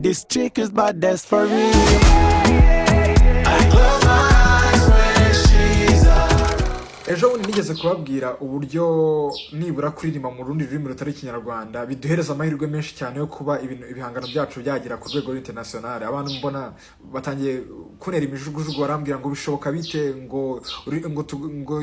This chick is bad, that's for real. Ejo bundi nigeze kubabwira uburyo nibura kuririmba mu rundi rurimi rutari Kinyarwanda biduhereza amahirwe menshi cyane yo kuba ibihangano byacu byagira ku rwego international. Abantu mbona batangiye kunera imijugujugu barambwira ngo bishoboka bite ngo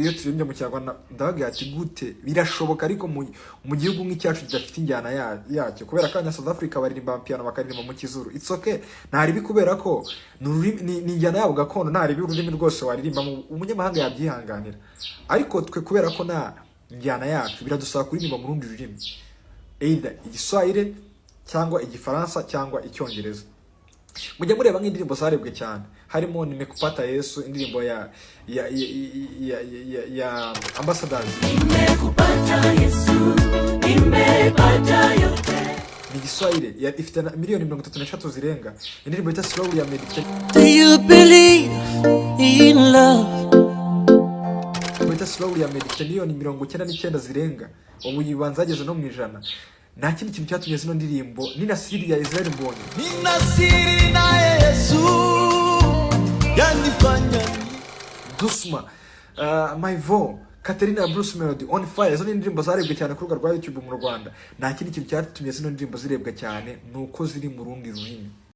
iyo turirimbye mu Kinyarwanda ndabagira ati gute birashoboka ariko mu gihugu nk'icyacu kidafite injyana yacyo kubera ko South Africa baririmba piano bakaririmba mu kizuru. It's okay, ntari bikubera ko ni injyana yabo gakondo, ntari ururimi rwose waririmba umunyamahanga yabyihanganira. Ariko twe kubera ko na njyana yacu biradusaba kuririmba mu rundi rurimi, either igiswahili cyangwa igifaransa cyangwa icyongereza. Mujye mureba nk'indirimbo zarebwe cyane, harimo Nimekupata Yesu, indirimbo ya Ambassadors. Nimekupata Yesu, nimepata yote. Ni igiswahili ifite miliyoni 33 zirenga. Indirimbo ita Slowly ya Medicine. Do you believe in love? Slowly ya Mediterranean 99 zirenga ubu yibanzageze no mu ijana. Nta kindi kintu cyatumye zino ndirimbo ni nasiri ya Israel Mbonyi, ni nasiri na Yesu yanifanya Dusma, My Vo, Katerina Bruce Melody, On Fire. Zino ndirimbo zarebwe cyane ku rubuga rwa YouTube mu Rwanda. Nta kindi kintu cyatumye zino ndirimbo zirebwa cyane nuko ziri mu rundi rurimi.